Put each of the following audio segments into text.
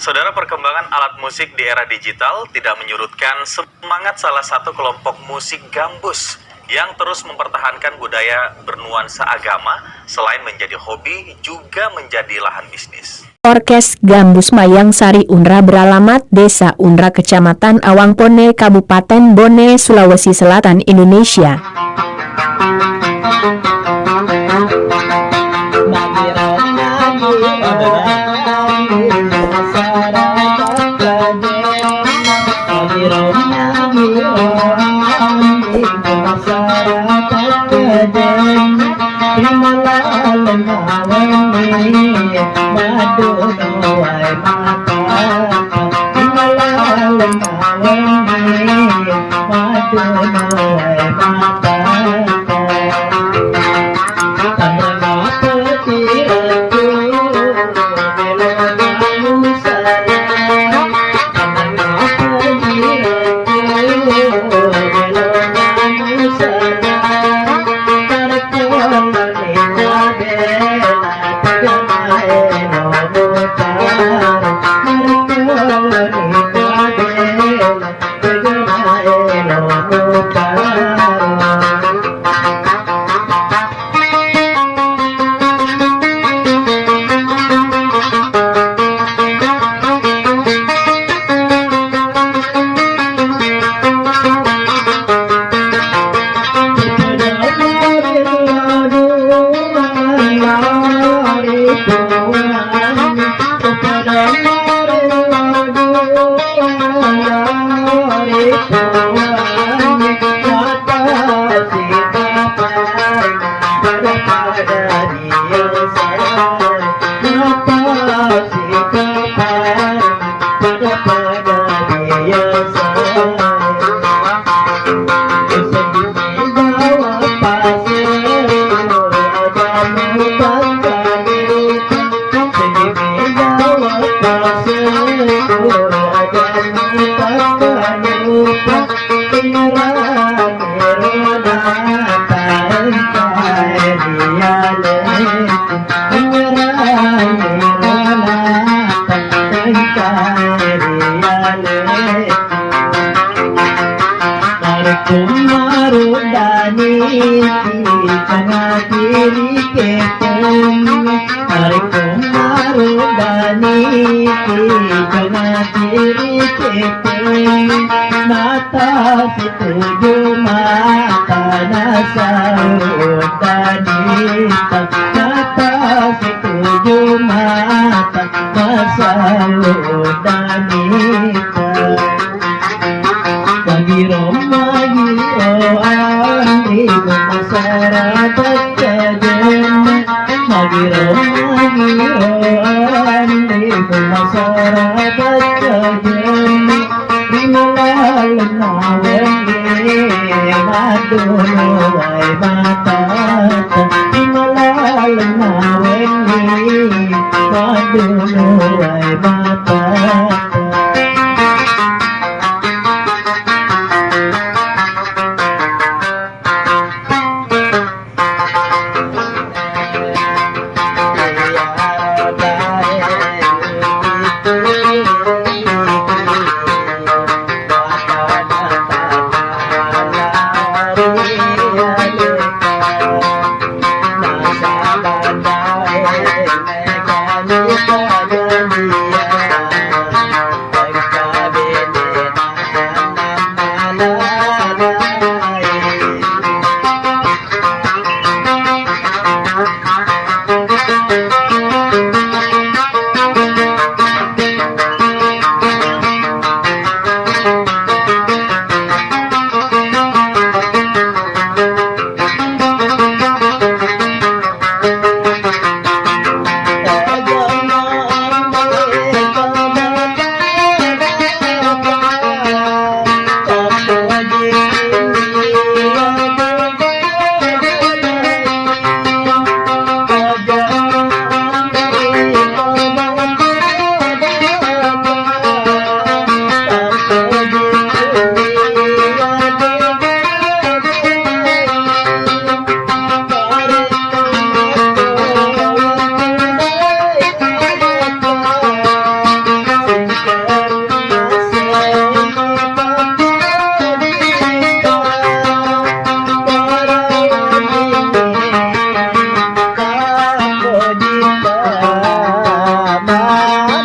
Saudara, perkembangan alat musik di era digital tidak menyurutkan semangat salah satu kelompok musik gambus yang terus mempertahankan budaya bernuansa agama. Selain menjadi hobi, juga menjadi lahan bisnis. Orkes Gambus Mayang Sari Unra beralamat Desa Unra Kecamatan Awangpone Kabupaten Bone, Sulawesi Selatan, Indonesia.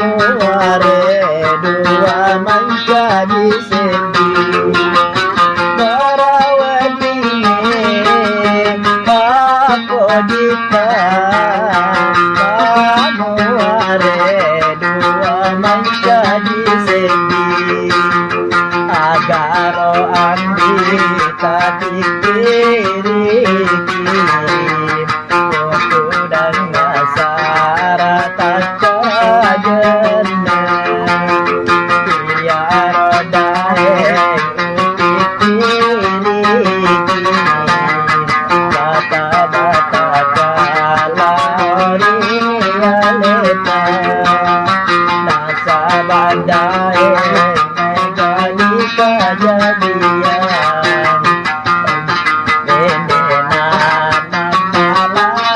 muare dua menjadi sedih merawat dingin aku dita muare dua menjadi sedih agar andi tadi kiri dan nasara tak jana biar daeng uti bata-bata kalori aleta nasabah daeng megali kejadian benenan malalai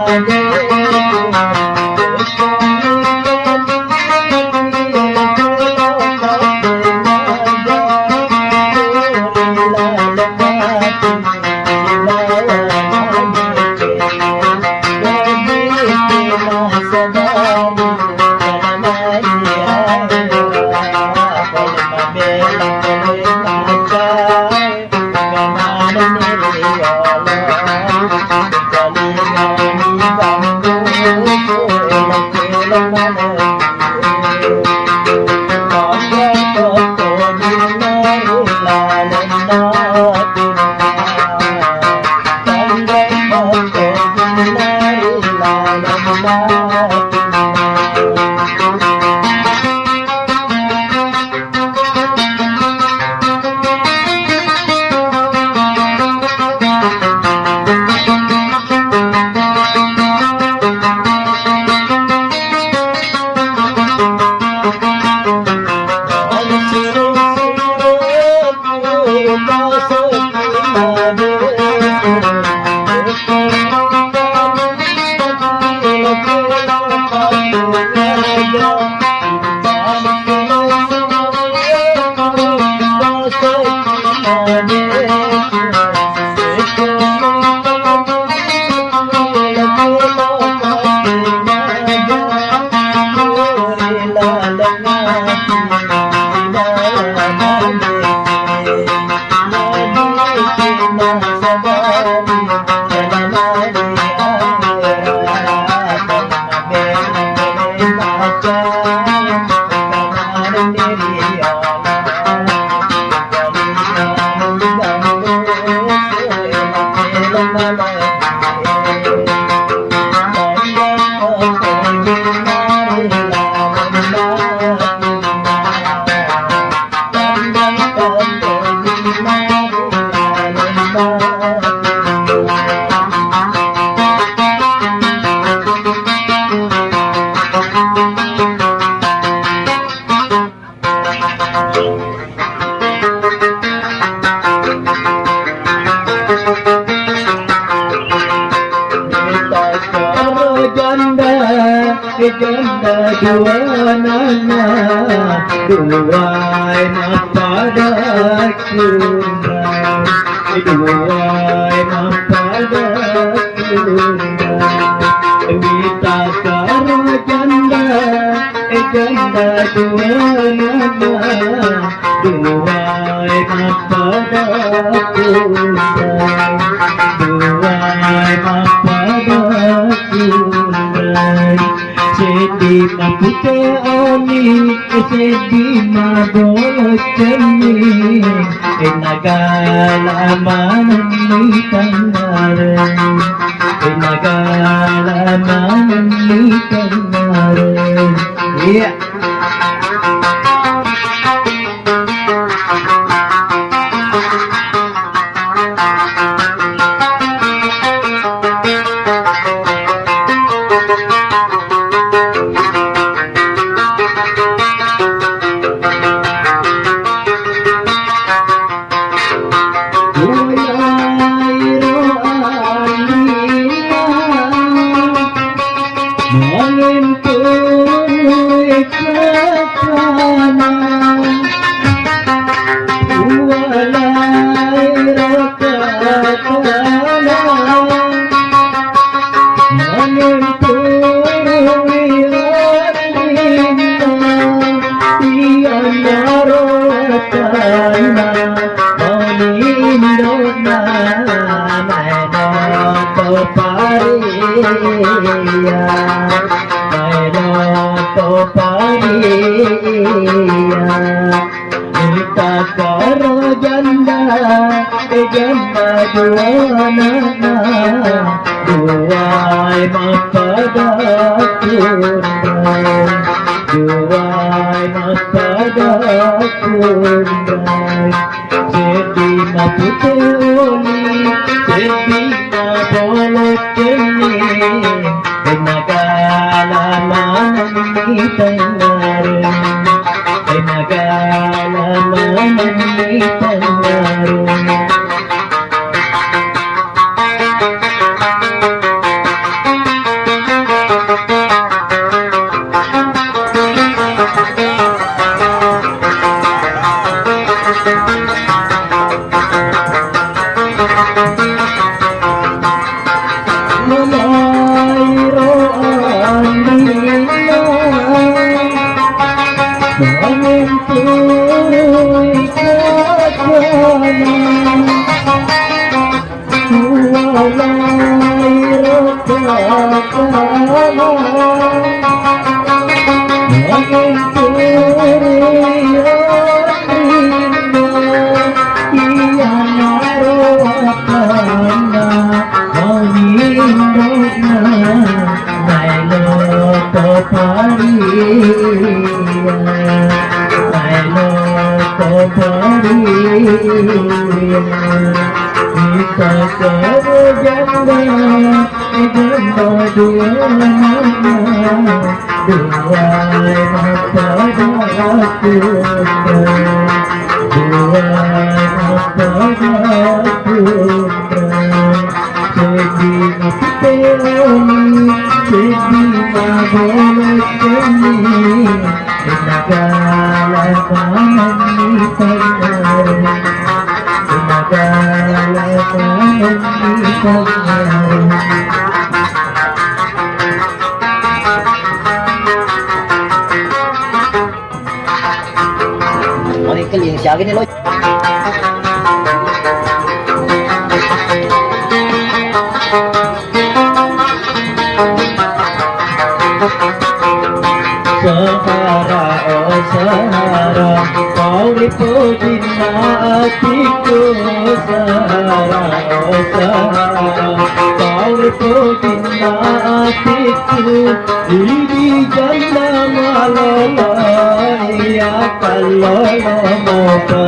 Amen. Janda dua nana duai napada kunai duai napada kunai Wita karo janda dua nana duai napada kunai duai napada kunai Sedi mapute oni, sedi maboceni, nagala manani tanare, nagala manani tanare. Yeah. Kita berjanda dua nama, dua mata aku, dua mata aku. Sedih peoni, sedih mabolos kami, nagala kami pagay, nagala kami pagay. Mari kali yang siapa ni lo? Sahara, oh Sahara, kau liputin hatiku. Sahara, oh Sahara, kau liputin hatiku. Ini janda malalai, ya kalau moka.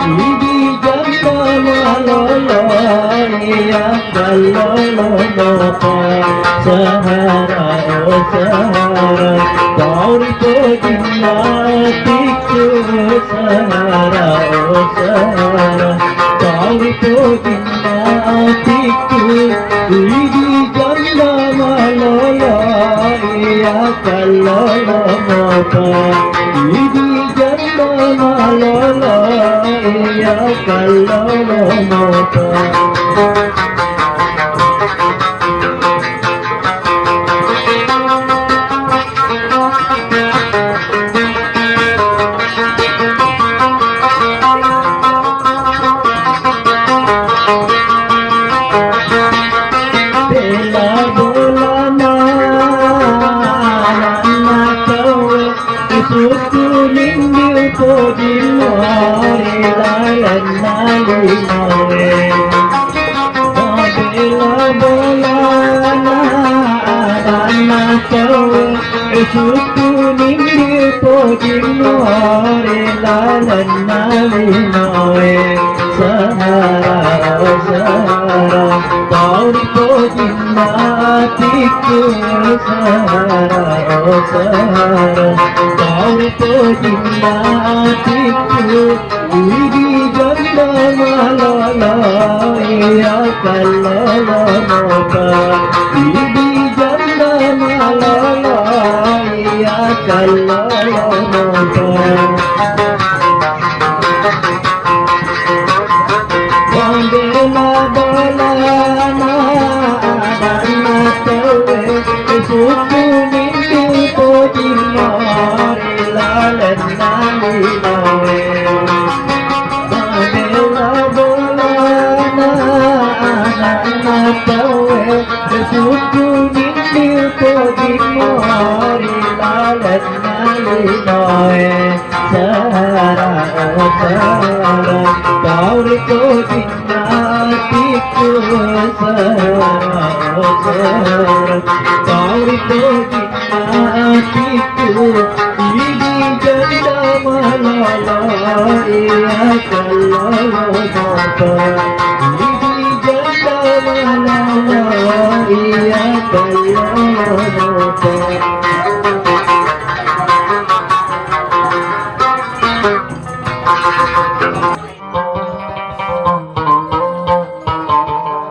Ini janda malalai, ya kalau moka. Sahara, oh Sahara, kau liputin hatiku. Sahara, oh Sahara, kau liputin hatiku. Ini janda malalai, ya kalau moka. Ini janda malalai, ya kalau moka.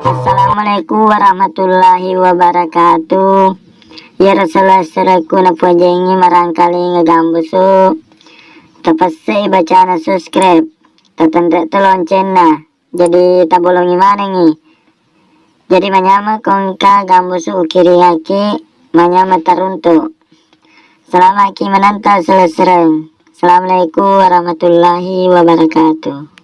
Assalamualaikum warahmatullahi wabarakatuh. Ya Rasulullah seraku na pujengi marangkali ngegambusu. Tapasai baca na subscribe. Tatandre lonceng na. Jadi tabolongi mana ngi. Jadi manyama kongka gambusu ukiri haki. Manyama taruntu. Selamat menanta selesai. Assalamualaikum warahmatullahi wabarakatuh.